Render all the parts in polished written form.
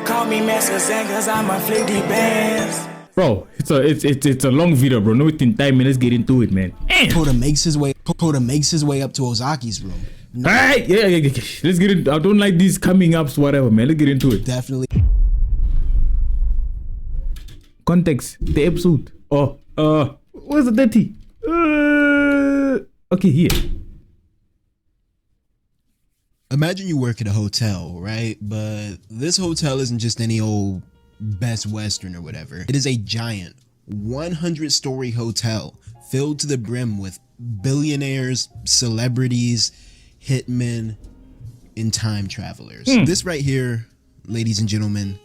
call me Master Zen cause I'm a flicky bands. Bro, it's a long video, bro. No within time, man. Let's get into it, man. Kota makes his way up to Ozaki's room. No. Alright, yeah. Let's get into. I don't like these coming ups, whatever, man. Let's get into it. Definitely. Context, the episode. Where's the dirty? Okay, here. Imagine you work at a hotel, right? But this hotel isn't just any old Best Western or whatever. It is a giant 100-story hotel filled to the brim with billionaires, celebrities, hitmen, and time travelers. This right here, ladies and gentlemen,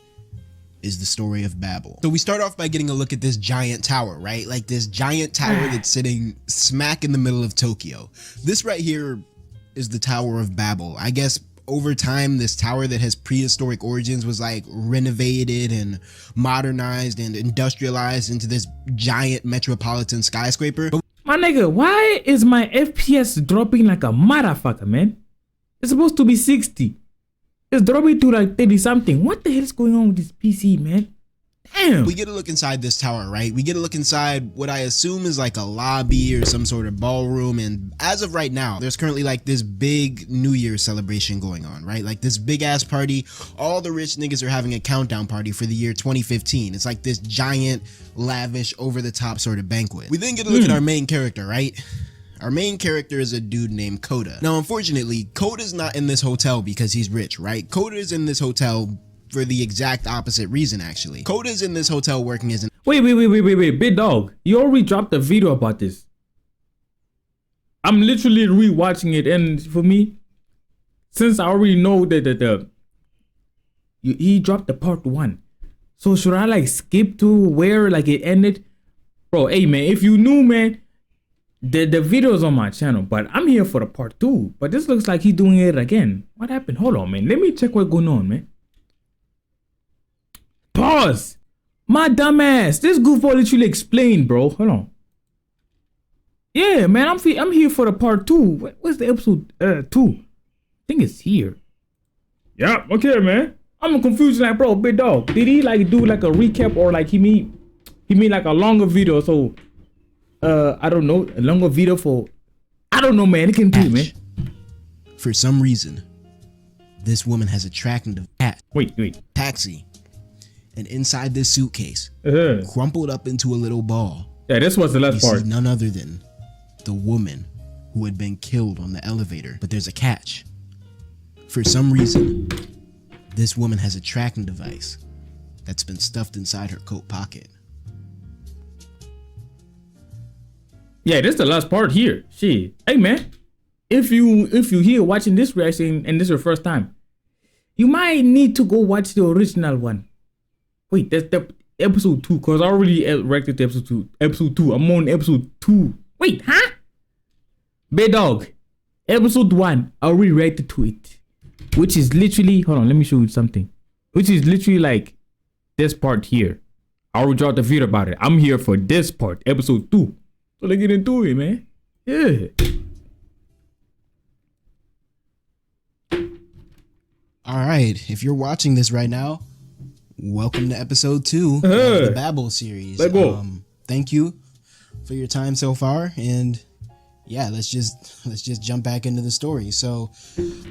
is the story of Babel. So we start off by getting a look at this giant tower, right? Like this giant tower that's sitting smack in the middle of Tokyo. This right here is the Tower of Babel. I guess over time, this tower that has prehistoric origins was like renovated and modernized and industrialized into this giant metropolitan skyscraper. My nigga, why is my FPS dropping like a motherfucker, man? It's supposed to be 60. It's dropping to like 30 something. What the hell is going on with this PC, man? Damn. We get a look inside this tower, right? We get a look inside what I assume is like a lobby or some sort of ballroom. And as of right now, there's currently like this big New Year's celebration going on, right? Like this big ass party. All the rich niggas are having a countdown party for the year 2015. It's like this giant, lavish, over the top sort of banquet. We then get a look at our main character, right? Our main character is a dude named Kota. Now, unfortunately, Kota's not in this hotel because he's rich, right? Kota is in this hotel for the exact opposite reason, actually. Kota's in this hotel working as an— Wait, big dog. You already dropped a video about this. I'm literally rewatching it, and for me, since I already know that he dropped the part 1, so should I like skip to where like it ended? Bro, hey man, if you knew, man, the video's on my channel, but I'm here for the part 2. But this looks like he's doing it again. What happened? Hold on, man. Let me check what's going on, man. Pause. My dumbass. This goofball literally explained, bro. Hold on. Yeah, man. I'm here for the part 2. What's the episode 2? I think it's here. Yeah. Okay, man. I'm confused. Like, bro, big dog. Did he like do like a recap or like he made like a longer video? So, I don't know, a longer video for, I don't know, man. It can do, man. For some reason, this woman has a tracking device. Wait. Taxi. And inside this suitcase, crumpled up into a little ball. Yeah, this was the last part. See none other than the woman who had been killed on the elevator. But there's a catch. For some reason, this woman has a tracking device that's been stuffed inside her coat pocket. Yeah, this is the last part here. Shit. Hey man, if you here watching this reaction and this is your first time, you might need to go watch the original one. Wait, that's the episode 2, cause I already reacted to episode 2. Episode 2. I'm on episode 2. Wait, huh? Bad dog. Episode 1. I already reacted to it, which is literally, hold on, let me show you something. Which is literally like this part here. I already dropped a video about it. I'm here for this part, episode 2. So let's get into it, man. Yeah. All right. If you're watching this right now, welcome to episode 2 of the Babel series. Let's go. Thank you for your time so far, and yeah, let's just jump back into the story. So,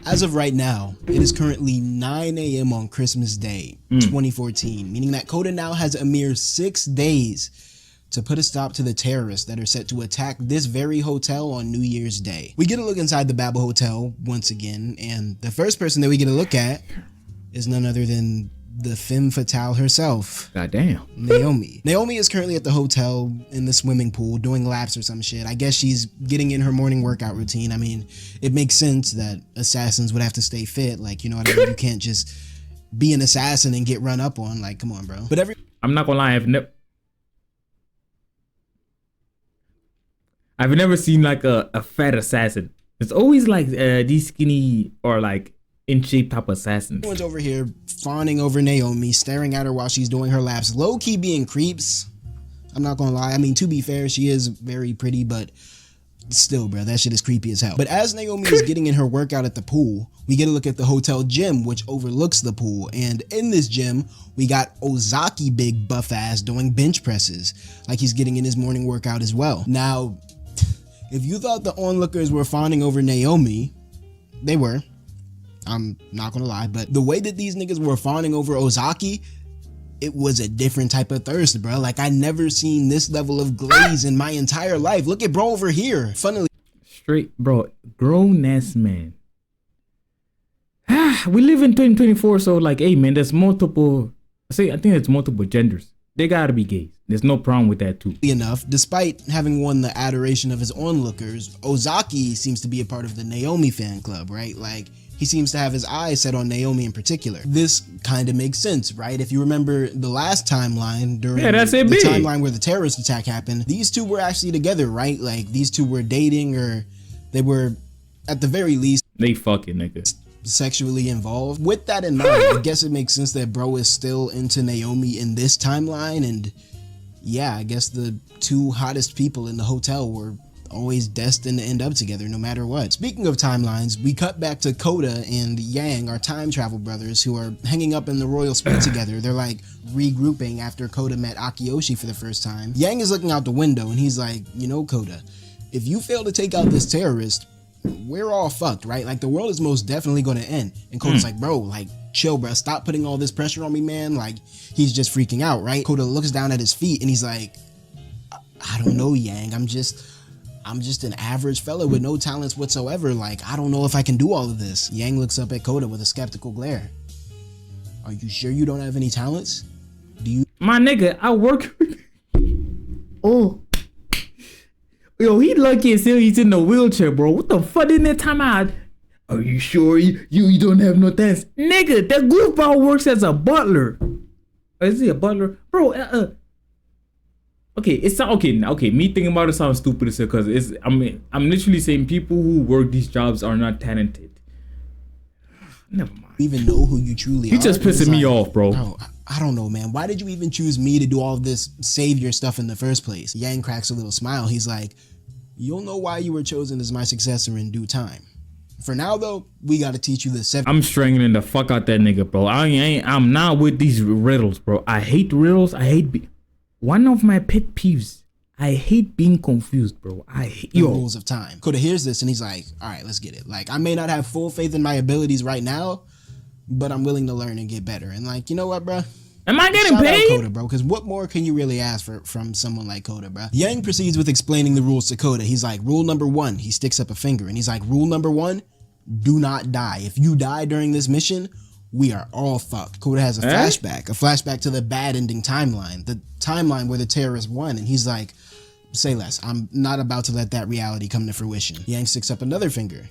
as of right now, it is currently 9 a.m. on Christmas Day, 2014, meaning that Kota now has a mere 6 days to put a stop to the terrorists that are set to attack this very hotel on New Year's Day. We get a look inside the Babel Hotel once again, and the first person that we get a look at is none other than the femme fatale herself. Goddamn. Naomi. Naomi is currently at the hotel in the swimming pool doing laps or some shit. I guess she's getting in her morning workout routine. I mean, it makes sense that assassins would have to stay fit. Like, you know what I mean? You can't just be an assassin and get run up on. Like, come on, bro. But I'm not gonna lie, I've never seen like a fat assassin. It's always like these skinny or like in shape type assassins. Everyone's over here fawning over Naomi, staring at her while she's doing her laps, low-key being creeps. I'm not gonna lie. I mean, to be fair, she is very pretty, but Still, bro, that shit is creepy as hell. But as Naomi is getting in her workout at the pool, we get a look at the hotel gym, which overlooks the pool. And in this gym, we got Ozaki, big buff ass, doing bench presses, like he's getting in his morning workout as well. Now, if you thought the onlookers were fawning over Naomi, they were. I'm not gonna lie, but the way that these niggas were fawning over Ozaki, it was a different type of thirst, bro. Like, I never seen this level of glaze in my entire life. Look at bro over here. Funnily, Straight, bro, grown ass man. We live in 2024, so like, hey man, there's multiple. I think there's multiple genders. They gotta be gays. There's no problem with that too. enough, despite having won the adoration of his onlookers, Ozaki seems to be a part of the Naomi fan club, right? Like, he seems to have his eyes set on Naomi in particular. This kind of makes sense, right? If you remember the last timeline during the timeline where the terrorist attack happened, these two were actually together, right? Like, these two were dating, or they were, at the very least, they fucking nigga. Sexually involved. With that in mind, I guess it makes sense that bro is still into Naomi in this timeline, and yeah, I guess the two hottest people in the hotel were always destined to end up together no matter what. Speaking of timelines, we cut back to Koda and Yang, our time travel brothers, who are hanging up in the royal suite together. They're like regrouping after Koda met Akiyoshi for the first time. Yang is looking out the window and he's like, you know, Koda, if you fail to take out this terrorist, we're all fucked, right? Like, the world is most definitely going to end. And Koda's like, bro, like, chill, bro. Stop putting all this pressure on me, man. Like, he's just freaking out, right? Koda looks down at his feet and he's like, I don't know, Yang. I'm just an average fella with no talents whatsoever. Like, I don't know if I can do all of this. Yang looks up at Koda with a skeptical glare. Are you sure you don't have any talents? Do you? My nigga, I work. Oh. Yo, he lucky as hell he's in the wheelchair, bro. What the fuck in that time out? Are you sure you don't have no talents? Nigga, that goofball works as a butler. Is he a butler? Bro, okay, it's not okay. Okay, me thinking about it sounds stupid as hell, because I'm literally saying people who work these jobs are not talented. Never mind. Even know who you truly are? You just pissing me off, bro. I don't know, man. Why did you even choose me to do all of this savior stuff in the first place? Yang cracks a little smile. He's like, you'll know why you were chosen as my successor in due time. For now, though, we gotta teach you the 7. I'm strangling the fuck out that nigga, bro. I'm not with these riddles, bro. I hate riddles. I hate one of my pet peeves. I hate being confused, bro. I hate the rules of time. Koda hears this and he's like, all right, let's get it. Like, I may not have full faith in my abilities right now, but I'm willing to learn and get better. And like, you know what, bro? Am I getting Shout paid? Out Koda, bro, because what more can you really ask from someone like Koda, bro? Yang proceeds with explaining the rules to Koda. He's like, rule number 1, he sticks up a finger, and he's like, rule number 1, do not die. If you die during this mission, we are all fucked. Koda has a flashback to the bad ending timeline, the timeline where the terrorists won, and he's like, say less. I'm not about to let that reality come to fruition. Yang sticks up another finger.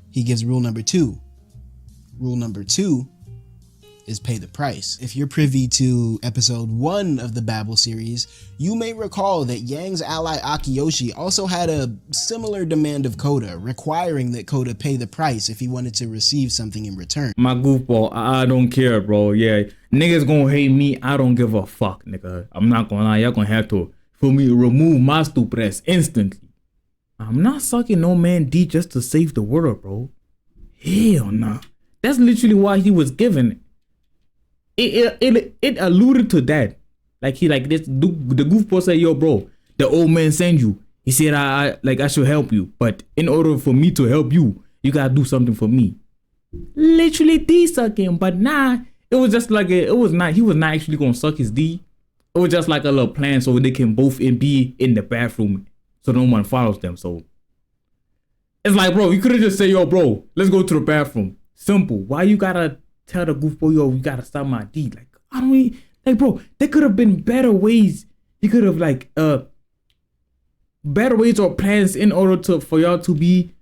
He gives rule number 2. Rule number 2 is pay the price. If you're privy to episode 1 of the Babel series, you may recall that Yang's ally Akiyoshi also had a similar demand of Koda, requiring that Koda pay the price if he wanted to receive something in return. My goofball, I don't care, bro. Yeah, niggas gonna hate me. I don't give a fuck, nigga. I'm not gonna lie. Y'all gonna have to, for me, remove my stupid instantly. I'm not sucking no man D just to save the world, bro. Hell nah. That's literally why he was given it. It alluded to that. Like the goofball said, yo, bro, the old man sent you. He said I should help you, but in order for me to help you, you gotta do something for me. Literally D sucking, but nah, it was just like he was not actually gonna suck his D. It was just like a little plan so they can both be in the bathroom so no one follows them. So it's like, bro, you could have just said, yo, bro, let's go to the bathroom. Simple. Why you gotta tell the goofball, yo, you gotta stop my D? Like, I don't even, like, bro, there could have been better ways. You could have better ways or plans in order for y'all to be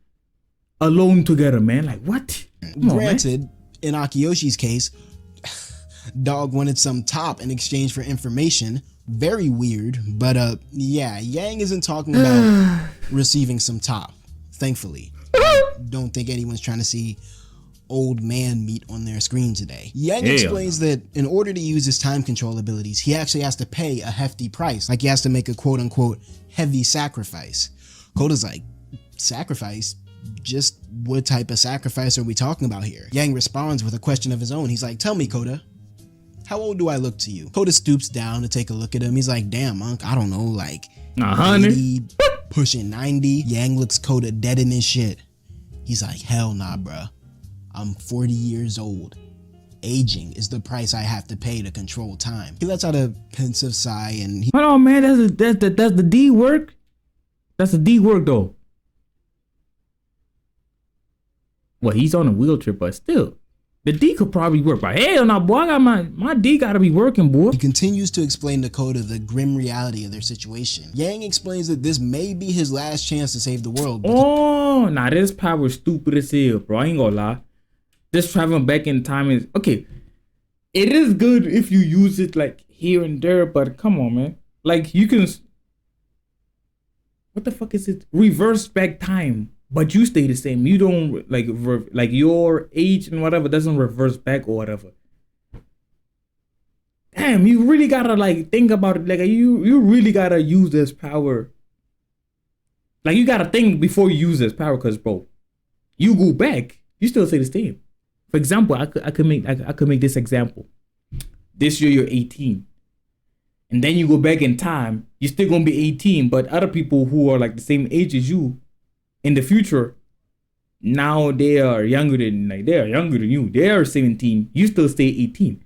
alone together, man. Like, what? Granted, in Akiyoshi's case, dog wanted some top in exchange for information. Very weird, but yeah, Yang isn't talking about receiving some top, thankfully. Don't think anyone's trying to see old man meat on their screen today. Yang explains that in order to use his time control abilities, he actually has to pay a hefty price. Like, he has to make a quote-unquote heavy sacrifice. Koda's like, sacrifice. Just what type of sacrifice are we talking about here? Yang responds with a question of his own. He's like, tell me, Koda, how old do I look to you? Koda stoops down to take a look at him. He's like, damn, Unc, I don't know, like 80, pushing 90. Yang looks Koda dead in his shit. He's like, hell nah, bruh. I'm 40 years old. Aging is the price I have to pay to control time. He lets out a pensive sigh and he— hold on, man, that's the D work? That's the D work, though. Well, he's on a wheelchair, but still. The D could probably work, but hell no, boy, I got my D gotta be working, boy. He continues to explain to Koda the grim reality of their situation. Yang explains that this may be his last chance to save the world. Oh, nah, this power is stupid as hell, bro. I ain't gonna lie. This traveling back in time is, okay, it is good if you use it like here and there, but come on, man. Like, you can, what the fuck is it? Reverse back time. But you stay the same. You don't like your age and whatever doesn't reverse back or whatever. Damn, you really gotta like think about it. Like you really gotta use this power. Like you gotta think before you use this power, cause bro, you go back, you still stay the same. For example, I could make this example. This year you're 18, and then you go back in time, you're still gonna be 18, but other people who are like the same age as you in the future, now they are younger than you. They are 17. You still stay 18.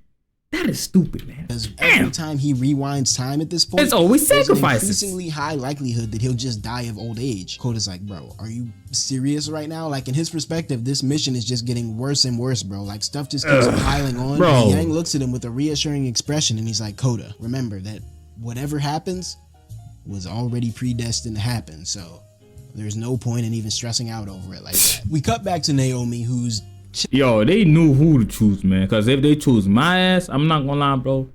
That is stupid, man. Because every time he rewinds time at this point, it's always there's sacrifices. an increasingly high likelihood that he'll just die of old age. Koda's like, bro, are you serious right now? Like, in his perspective, this mission is just getting worse and worse, bro. Like, stuff just keeps piling on. Bro. And Yang looks at him with a reassuring expression and he's like, Koda, remember that whatever happens was already predestined to happen, so there's no point in even stressing out over it like that. We cut back to Naomi, who's yo, they knew who to choose, man. Cause if they choose my ass, I'm not gonna lie, bro.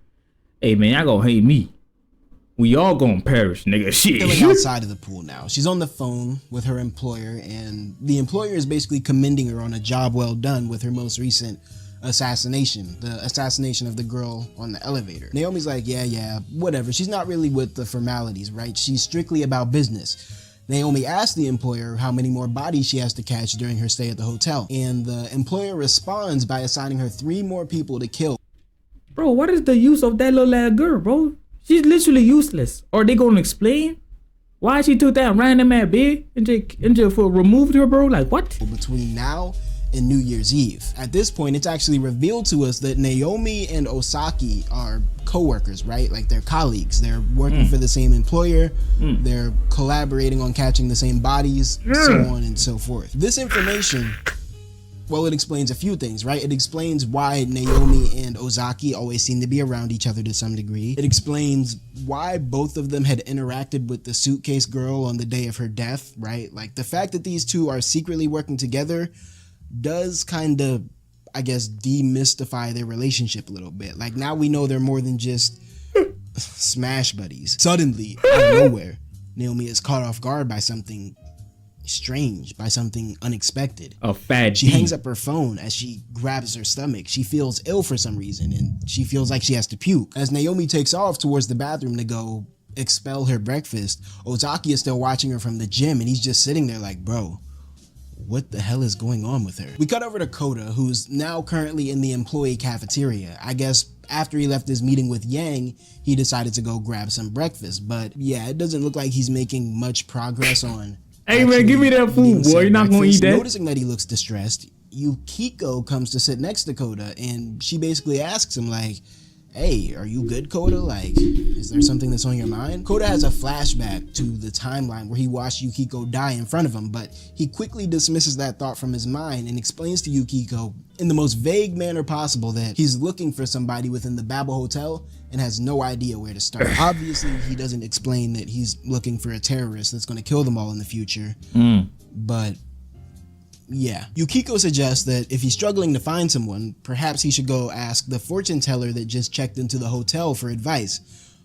Hey, man, y'all gonna hate me. We all gonna perish, nigga. Shit. chilling outside of the pool now. She's on the phone with her employer, and the employer is basically commending her on a job well done with her most recent assassination, the assassination of the girl on the elevator. Naomi's like, yeah, whatever. She's not really with the formalities, right? She's strictly about business. Naomi asks the employer how many more bodies she has to catch during her stay at the hotel, and the employer responds by assigning her 3 more people to kill. Bro, what is the use of that little ass girl, bro? She's literally useless. Are they gonna explain why she took that random ass bitch and just removed her, bro? Like, what? Between now and New Year's Eve. At this point, it's actually revealed to us that Naomi and Osaki are co-workers, right? Like, they're colleagues. They're working for the same employer. They're collaborating on catching the same bodies, so on and so forth. This information, well, it explains a few things, right? It explains why Naomi and Ozaki always seem to be around each other to some degree. It explains why both of them had interacted with the suitcase girl on the day of her death, right? Like, the fact that these two are secretly working together does kind of, I guess, demystify their relationship a little bit. Like, now we know they're more than just smash buddies. Suddenly, out of nowhere, Naomi is caught off guard by something strange, by something unexpected. A fat She hangs up her phone as she grabs her stomach. She feels ill for some reason, and she feels like she has to puke. As Naomi takes off towards the bathroom to go expel her breakfast, Ozaki is still watching her from the gym, and he's just sitting there like, bro, what the hell is going on with her? We cut over to Koda, who's now currently in the employee cafeteria. I guess after he left his meeting with Yang, he decided to go grab some breakfast. But yeah, it doesn't look like he's making much progress on hey man, give me that food, boy. You're not gonna eat that. Noticing that he looks distressed, Yukiko comes to sit next to Koda, and she basically asks him like, hey, are you good, Koda? Like, is there something that's on your mind? Koda has a flashback to the timeline where he watched Yukiko die in front of him, but he quickly dismisses that thought from his mind and explains to Yukiko in the most vague manner possible that he's looking for somebody within the Babel Hotel and has no idea where to start. Obviously, he doesn't explain that he's looking for a terrorist that's going to kill them all in the future, but yeah. Yukiko suggests that if he's struggling to find someone, perhaps he should go ask the fortune teller that just checked into the hotel for advice.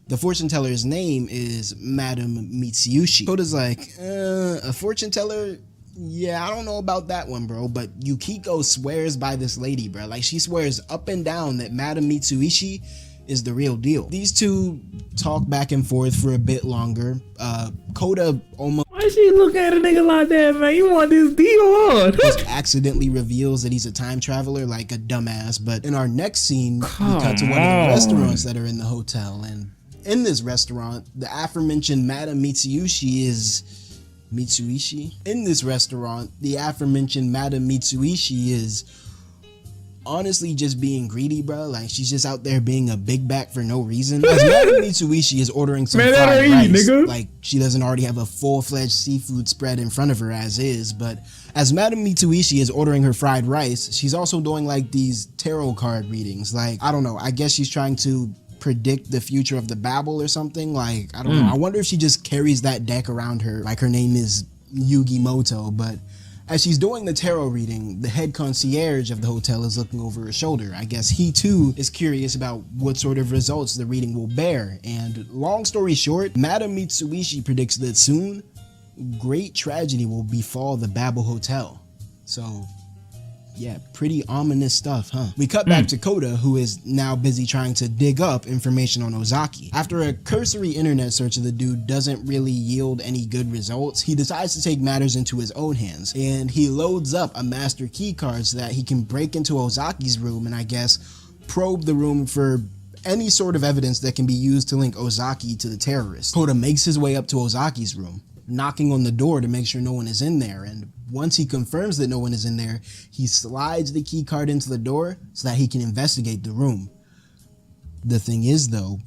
The fortune teller's name is Madame Mitsuyoshi. Koda's like, a fortune teller? Yeah, I don't know about that one, bro. But Yukiko swears by this lady, bro. Like, she swears up and down that Madame Mitsuyoshi is the real deal. These two talk back and forth for a bit longer. Koda almost... Why she look at a nigga like that, man? You want this deal on? accidentally reveals that he's a time traveler like a dumbass. But in our next scene, we cut to one of the restaurants that are in the hotel, and in this restaurant, the aforementioned Madame Mitsuishi is in this restaurant, the aforementioned Madame Mitsuishi is honestly just being greedy, bro. Like, she's just out there being a big back for no reason. As Madame Mitsuishi is ordering some fried rice, nigga. Like she doesn't already have a full-fledged seafood spread in front of her as is. But as Madame Mitsuishi is ordering her fried rice, she's also doing like these tarot card readings. Like, I don't know, I guess she's trying to predict the future of the Babel or something. Like, I don't know. I wonder if she just carries that deck around her like her name is Yugi Moto. But as she's doing the tarot reading, the head concierge of the hotel is looking over her shoulder. I guess he too is curious about what sort of results the reading will bear. And long story short, Madame Mitsuishi predicts that soon great tragedy will befall the Babel Hotel. So yeah, pretty ominous stuff, huh? We cut back to Koda, who is now busy trying to dig up information on Ozaki. After a cursory internet search of the dude doesn't really yield any good results, he decides to take matters into his own hands, and he loads up a master key card so that he can break into Ozaki's room and I guess probe the room for any sort of evidence that can be used to link Ozaki to the terrorists. Koda makes his way up to Ozaki's room, knocking on the door to make sure no one is in there, and once he confirms that no one is in there, he slides the key card into the door so that he can investigate the room. The thing is though,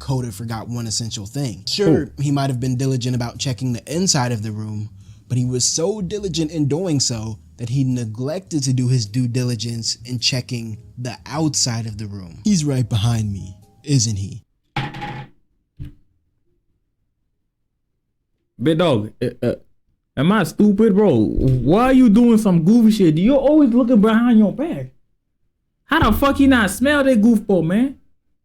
Koda forgot one essential thing. Sure, he might have been diligent about checking the inside of the room, but he was so diligent in doing so that he neglected to do his due diligence in checking the outside of the room. He's right behind me, isn't he? Big dog, am I stupid, bro? Why are you doing some goofy shit? You're always looking behind your back. How the fuck he not smell that goofball, man?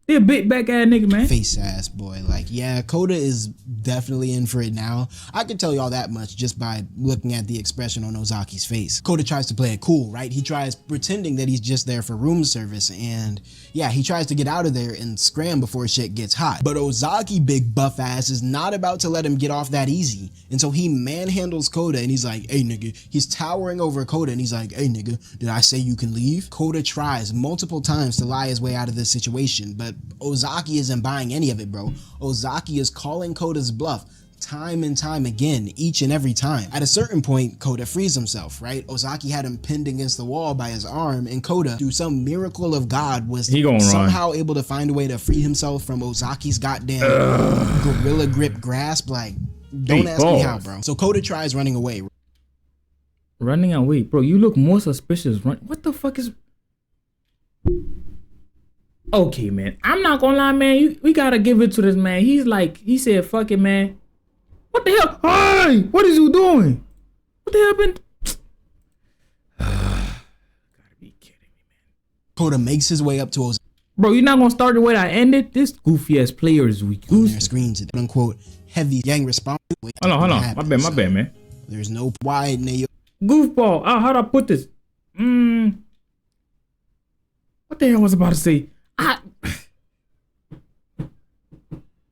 They a big back ass nigga, man. Face ass boy. Like, yeah, Koda is definitely in for it now. I can tell y'all that much just by looking at the expression on Ozaki's face. Koda tries to play it cool, right? He tries pretending that he's just there for room service, and yeah, he tries to get out of there and scram before shit gets hot. But Ozaki, big buff ass, is not about to let him get off that easy. And so he manhandles Koda and he's like, hey nigga, he's towering over Koda and he's like, hey nigga, did I say you can leave? Koda tries multiple times to lie his way out of this situation, but Ozaki isn't buying any of it, bro. Ozaki is calling Koda's bluff time and time again, each and every time. At a certain point, Koda frees himself, right? Ozaki had him pinned against the wall by his arm, and Koda, through some miracle of God, was somehow able to find a way to free himself from Ozaki's goddamn gorilla grip grasp. Like, don't ask me how, bro. So Koda tries running away. Running away? Bro, you look more suspicious. What the fuck is... Okay, man. I'm not gonna lie, man. We gotta give it to this man. He's like, he said, fuck it, man. What the hell? Hey, what is you doing? What the hell happened? Gotta be kidding me, man. Koda makes his way up to Ozaki. Bro, you're not gonna start the way I ended? This goofy ass player is weak. On their screens, quote unquote, heavy gang response. Hold on. My bad, man. There's no wide nail. Goofball. Oh, how'd I put this? What the hell was I about to say?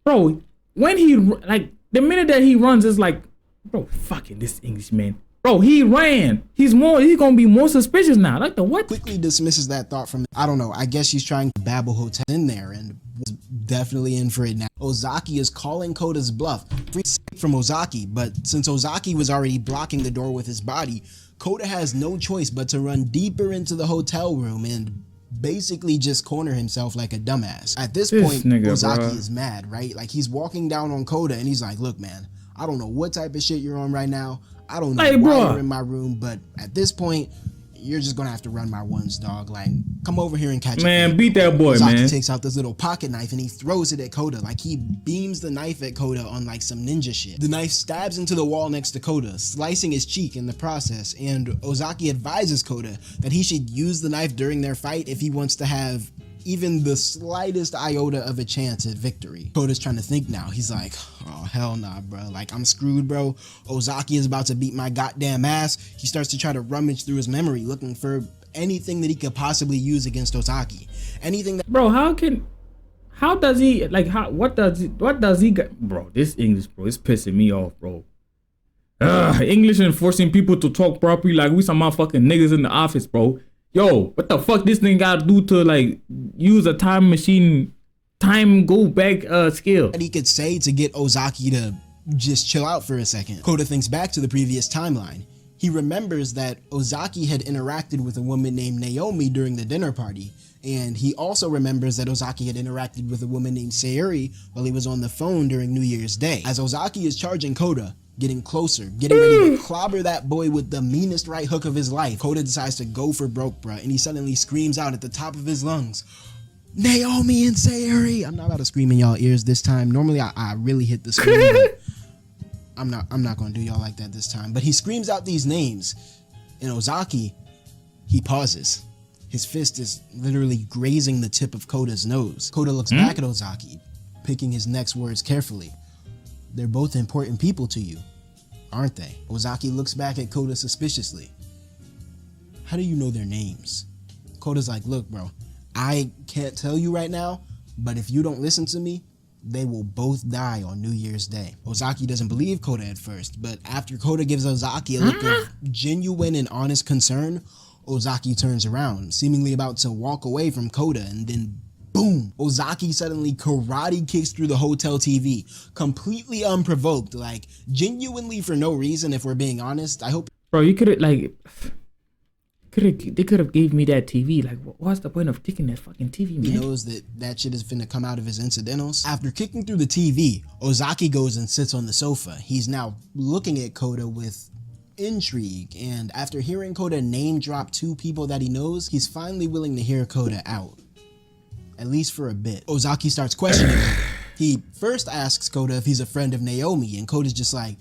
Bro, when he, like, the minute that he runs, it's like, bro, fucking this English man. Bro, he ran. He's gonna be more suspicious now. Like the what? Quickly dismisses that thought from, I don't know, I guess she's trying to Babel Hotel in there and was definitely in for it now. Ozaki is calling Koda's bluff. Free from Ozaki, but since Ozaki was already blocking the door with his body, Koda has no choice but to run deeper into the hotel room and basically just corner himself like a dumbass. At this point, Ozaki is mad, right? Like, he's walking down on Koda and he's like, look, man, I don't know what type of shit you're on right now. I don't know why you're in my room, but at this point, you're just gonna have to run my ones, dog. Like, come over here and catch it. Man, beat that boy, Ozaki man. takes out this little pocket knife and he throws it at Koda. Like, he beams the knife at Koda on like some ninja shit. The knife stabs into the wall next to Koda, slicing his cheek in the process. And Ozaki advises Koda that he should use the knife during their fight if he wants to have even the slightest iota of a chance at victory. Koda's trying to think now. He's like, oh, hell nah, bro. Like, I'm screwed, bro. Ozaki is about to beat my goddamn ass. He starts to try to rummage through his memory, looking for anything that he could possibly use against Ozaki. Anything that... Bro, how does he, like, what does he got? Bro, this English, bro, it's pissing me off, bro. English and forcing people to talk properly like we some motherfucking niggas in the office, bro. Yo, what the fuck this thing gotta do to like use a time machine, time go back skill? What he could say to get Ozaki to just chill out for a second. Kota thinks back to the previous timeline. He remembers that Ozaki had interacted with a woman named Naomi during the dinner party, and he also remembers that Ozaki had interacted with a woman named Sayuri while he was on the phone during New Year's Day. As Ozaki is charging Kota, getting closer, getting ready to clobber that boy with the meanest right hook of his life, Kota decides to go for broke, bruh, and he suddenly screams out at the top of his lungs, Naomi and Sayuri! I'm not about to scream in y'all ears this time. Normally I really hit the screen, but I'm not gonna do y'all like that this time. But he screams out these names, and Ozaki, he pauses. His fist is literally grazing the tip of Kota's nose. Kota looks back at Ozaki, picking his next words carefully. They're both important people to you, aren't they? Ozaki looks back at Kota suspiciously. How do you know their names? Kota's like, look, bro, I can't tell you right now, but if you don't listen to me, they will both die on New Year's Day. Ozaki doesn't believe Kota at first, but after Kota gives Ozaki a look of genuine and honest concern, Ozaki turns around, seemingly about to walk away from Kota, and then boom, Ozaki suddenly karate kicks through the hotel TV, completely unprovoked, like genuinely for no reason, if we're being honest. I hope. Bro, you could have like, they could have gave me that TV. Like, what's the point of taking that fucking TV, man? He knows that shit is finna come out of his incidentals. After kicking through the TV, Ozaki goes and sits on the sofa. He's now looking at Kota with intrigue, and after hearing Kota name drop two people that he knows, he's finally willing to hear Kota out. At least for a bit. Ozaki starts questioning him. He first asks Kota if he's a friend of Naomi, and Kota's just like,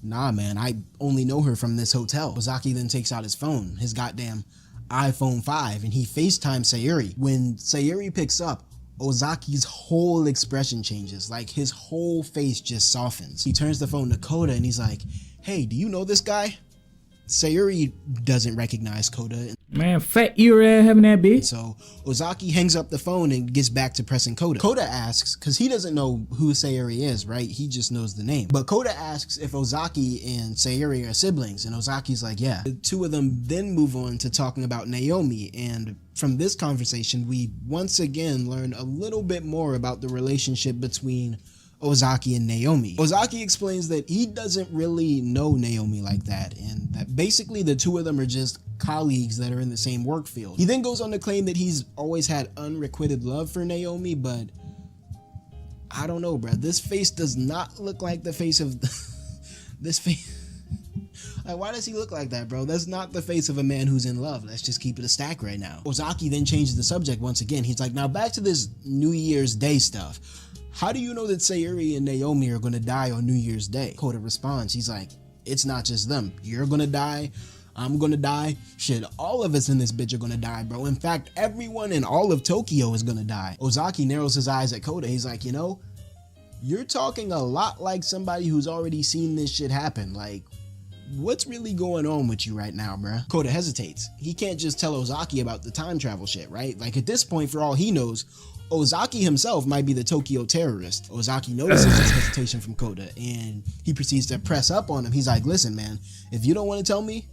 nah man, I only know her from this hotel. Ozaki then takes out his phone, his goddamn iPhone 5, and he FaceTimes Sayuri. When Sayuri picks up, Ozaki's whole expression changes, like his whole face just softens. He turns the phone to Kota and he's like, hey, do you know this guy? Sayuri doesn't recognize Kota. Man, fat ear having that bitch. So Ozaki hangs up the phone and gets back to pressing Kota. Kota asks, because he doesn't know who Sayuri is, right? He just knows the name. But Kota asks if Ozaki and Sayuri are siblings, and Ozaki's like, yeah. The two of them then move on to talking about Naomi, and from this conversation, we once again learn a little bit more about the relationship between Ozaki and Naomi. Ozaki explains that he doesn't really know Naomi like that, and that basically the two of them are just colleagues that are in the same work field. He then goes on to claim that he's always had unrequited love for Naomi, but I don't know, bro. This face does not look like the face of this face. Like, why does he look like that, bro? That's not the face of a man who's in love. Let's just keep it a stack right now. Ozaki then changes the subject once again. He's like, now back to this New Year's Day stuff. How do you know that Sayuri and Naomi are gonna die on New Year's Day? Kota responds, he's like, it's not just them. You're gonna die, I'm gonna die, shit, all of us in this bitch are gonna die, bro. In fact, everyone in all of Tokyo is gonna die. Ozaki narrows his eyes at Kota. He's like, you know, you're talking a lot like somebody who's already seen this shit happen. Like, what's really going on with you right now, bruh? Kota hesitates. He can't just tell Ozaki about the time travel shit, right? Like, at this point, for all he knows, Ozaki himself might be the Tokyo terrorist. Ozaki notices his hesitation from Kota, and he proceeds to press up on him. He's like, listen, man, if you don't want to tell me,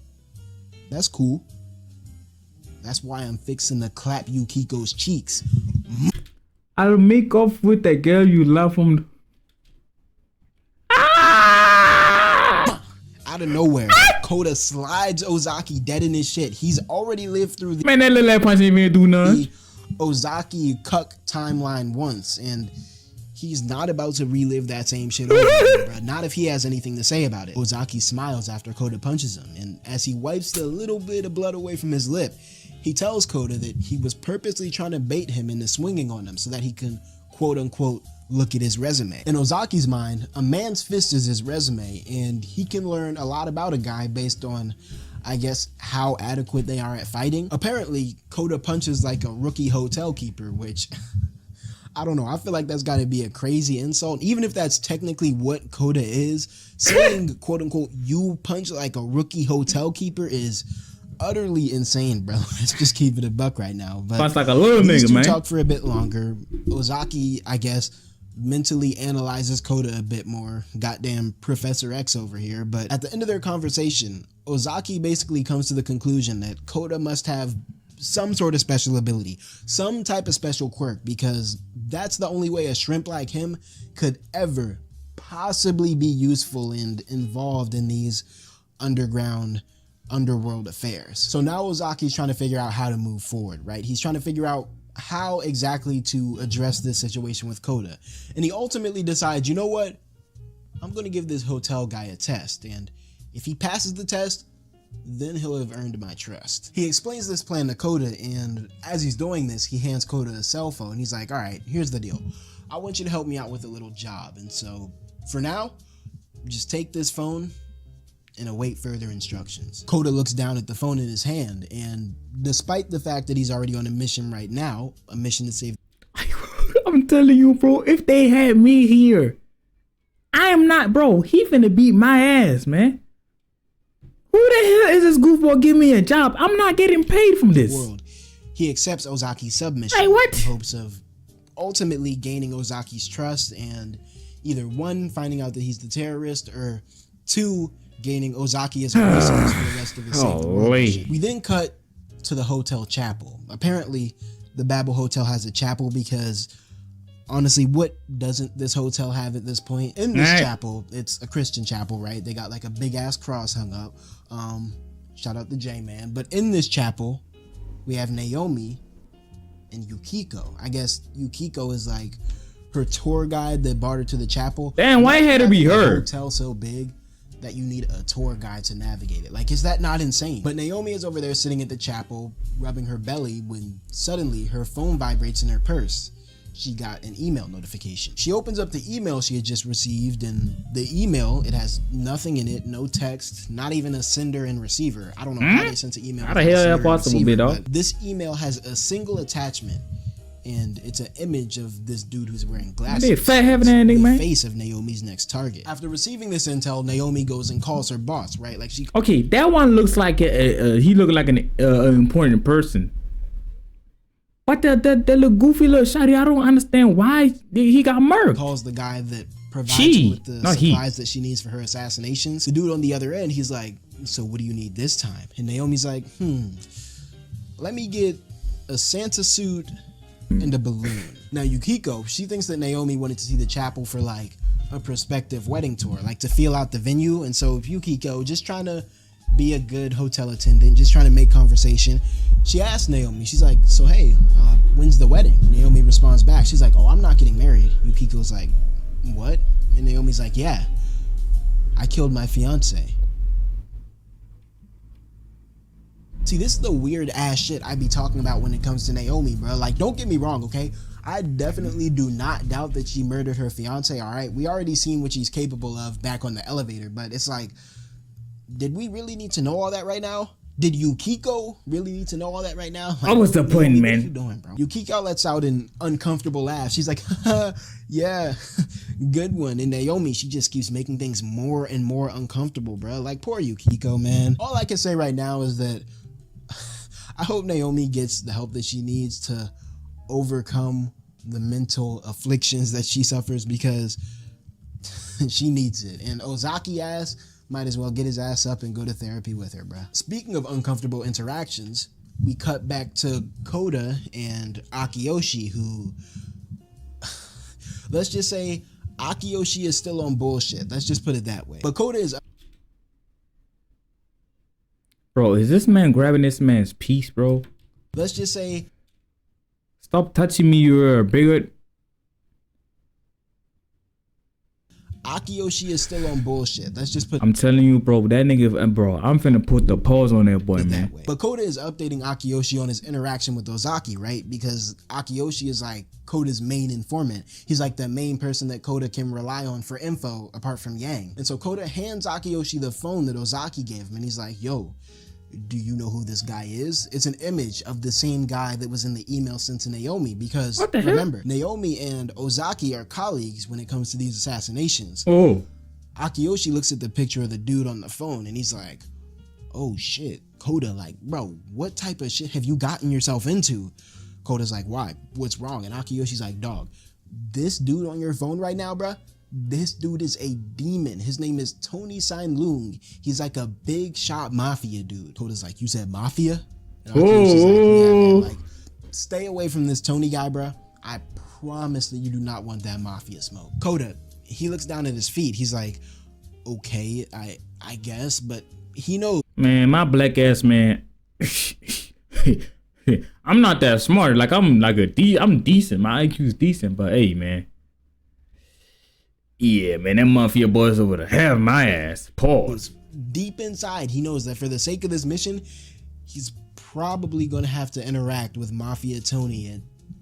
that's cool. That's why I'm fixing to clap Yukiko's cheeks. I'll make off with the girl you love from. Out of nowhere, Kota slides Ozaki dead in his shit. He's already lived through the Man, that little punch ain't even do nothing. Ozaki cuck timeline once, and he's not about to relive that same shit over again, bro. Not if he has anything to say about it. Ozaki smiles after Kota punches him, and as he wipes the little bit of blood away from his lip, he tells Kota that he was purposely trying to bait him into swinging on him so that he can quote unquote look at his resume. In Ozaki's mind, a man's fist is his resume, and he can learn a lot about a guy based on, I guess, how adequate they are at fighting. Apparently, Kota punches like a rookie hotel keeper, which, I don't know, I feel like that's gotta be a crazy insult. Even if that's technically what Kota is, saying, quote unquote, you punch like a rookie hotel keeper is utterly insane, bro. Let's just keep it a buck right now. But that's like a little these nigga, two man. talk for a bit longer. Ozaki, I guess, mentally analyzes Koda a bit more. Goddamn Professor X over here. But at the end of their conversation, Ozaki basically comes to the conclusion that Koda must have some sort of special ability, some type of special quirk, because that's the only way a shrimp like him could ever possibly be useful and involved in these underworld affairs. So now Ozaki's trying to figure out how to move forward, right? He's trying to figure out how exactly to address this situation with Koda. And he ultimately decides, you know what? I'm going to give this hotel guy a test. And if he passes the test, then he'll have earned my trust. He explains this plan to Koda, and as he's doing this, he hands Koda a cell phone. He's like, all right, here's the deal. I want you to help me out with a little job. And so for now, just take this phone and await further instructions. Koda looks down at the phone in his hand, and despite the fact that he's already on a mission right now, a mission to save... I'm telling you, bro, if they had me here, I am not, bro, he finna beat my ass, man. Who the hell is this goofball giving me a job? I'm not getting paid from this. World. He accepts Ozaki's submission Hey, what? in hopes of ultimately gaining Ozaki's trust and either one, finding out that he's the terrorist, or two, gaining Ozaki as a resource for the rest of his Save the World mission. We then cut to the hotel chapel. Apparently, the Babel Hotel has a chapel because honestly, what doesn't this hotel have at this point? In this chapel, it's a Christian chapel, right? They got like a big ass cross hung up. Shout out to J-Man. But in this chapel, we have Naomi and Yukiko. I guess Yukiko is like her tour guide that brought her to the chapel. Damn, why had to be her? Hotel so big that you need a tour guide to navigate it. Like, is that not insane? But Naomi is over there sitting at the chapel, rubbing her belly, when suddenly her phone vibrates in her purse. She got an email notification. She opens up the email she had just received, and the email, it has nothing in it, no text, not even a sender and receiver. I don't know how they sent an email. How the hell that possible, be dog? This email has a single attachment, and it's an image of this dude who's wearing glasses. Fat having anything, man. The face of Naomi's next target. After receiving this intel, Naomi goes and calls her boss, right? Like she. Okay, that one looks like he looked like an important person. But that little goofy little shawty, I don't understand why he got murdered. Calls the guy that provides her with the supplies that she needs for her assassinations. The dude on the other end, he's like, so what do you need this time? And Naomi's like, let me get a Santa suit and a balloon. Now Yukiko, she thinks that Naomi wanted to see the chapel for like a prospective wedding tour, like to feel out the venue. And so Yukiko, just trying to be a good hotel attendant, just trying to make conversation, she asked Naomi, she's like, so hey, when's the wedding? Naomi responds back, she's like, oh, I'm not getting married. Yukiko's like, what? And Naomi's like, yeah, I killed my fiance. See, this is the weird ass shit I be talking about when it comes to Naomi, bro. Like, don't get me wrong, okay? I definitely do not doubt that she murdered her fiance, all right? We already seen what she's capable of back on the elevator, but it's like, did we really need to know all that right now? Did Yukiko really need to know all that right now? Like, what was the point, man? What are you doing, bro? Yukiko lets out an uncomfortable laugh. She's like, yeah, good one. And Naomi, she just keeps making things more and more uncomfortable, bro. Like, poor Yukiko, man. All I can say right now is that I hope Naomi gets the help that she needs to overcome the mental afflictions that she suffers, because she needs it. And Ozaki ass might as well get his ass up and go to therapy with her, bruh. Speaking of uncomfortable interactions, we cut back to Koda and Akiyoshi, who, let's just say Akiyoshi is still on bullshit. Let's just put it that way. But Koda is... Bro, is this man grabbing this man's piece, bro? Let's just say... Stop touching me, you're a bigot. Akiyoshi is still on bullshit. Let's just put... I'm telling you, bro, that nigga, bro, I'm finna put the pause on that boy, man. But Koda is updating Akiyoshi on his interaction with Ozaki, right? Because Akiyoshi is like Koda's main informant. He's like the main person that Koda can rely on for info apart from Yang. And so Koda hands Akiyoshi the phone that Ozaki gave him, and he's like, yo, do you know who this guy is? It's an image of the same guy that was in the email sent to Naomi, because remember, Naomi and Ozaki are colleagues when it comes to these assassinations. Oh. Akiyoshi looks at the picture of the dude on the phone and he's like, oh shit. Koda, like, bro, what type of shit have you gotten yourself into? Koda's like, why? What's wrong? And Akiyoshi's like, dog, This dude on your phone right now, bruh, this dude is a demon. His name is Tony Sein Lung. He's like a big shot mafia dude. Koda's like, you said mafia? And Aki's just like, yeah, man, like, stay away from this Tony guy, bruh. I promise that you do not want that mafia smoke. Koda, he looks down at his feet. He's like, okay, I guess, but he knows. Man, my black ass man. I'm not that smart. Like I'm decent. My IQ is decent, but hey, man. Yeah, man, that mafia boys over there have my ass. Pause. Deep inside, he knows that for the sake of this mission, he's probably gonna have to interact with Mafia Tony at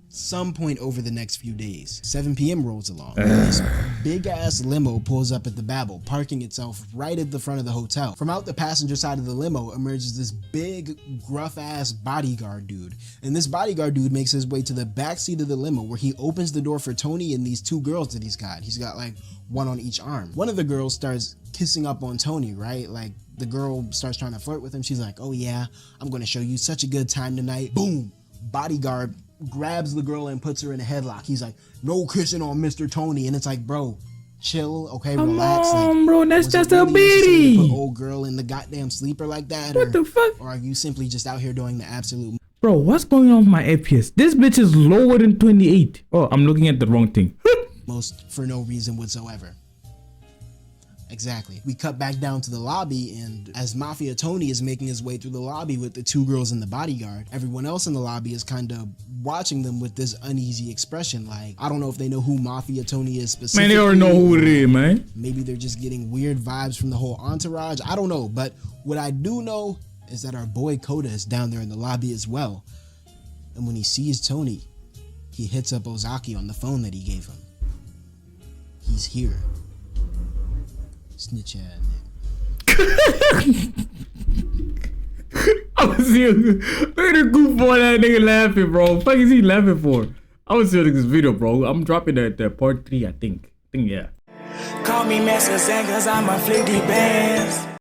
some point over the next few days. 7 p.m. rolls along. This big ass limo pulls up at the Babel, parking itself right at the front of the hotel. From out the passenger side of the limo emerges this big, gruff ass bodyguard dude. And this bodyguard dude makes his way to the back seat of the limo, where he opens the door for Tony and these 2 girls that he's got. He's got like one on each arm. One of the girls starts kissing up on Tony, right? Like the girl starts trying to flirt with him. She's like, oh yeah, I'm gonna show you such a good time tonight. Boom! Bodyguard grabs the girl and puts her in a headlock. He's like, no kissing on Mr. Tony. And it's like, bro, chill, okay, relax. Come on, like, bro, that's just a really biddy. to put old girl in the goddamn sleeper like that? What the fuck? Or are you simply just out here doing the absolute? Bro, what's going on with my FPS? This bitch is lower than 28. Oh, I'm looking at the wrong thing. Most for no reason whatsoever. Exactly. We cut back down to the lobby, and as Mafia Tony is making his way through the lobby with the 2 girls and the bodyguard, everyone else in the lobby is kind of watching them with this uneasy expression. Like, I don't know if they know who Mafia Tony is specifically. Man, they already know who it is, man. Maybe they're just getting weird vibes from the whole entourage. I don't know. But what I do know is that our boy Koda is down there in the lobby as well. And when he sees Tony, he hits up Ozaki on the phone that he gave him. He's here. Snitch ass nigga. I was here. Look at the goofball that nigga laughing, bro. What the fuck is he laughing for? I was seeing this video, bro. I'm dropping that part 3, I think. Yeah. Call me Master Zen, cause I'm a flick the bands.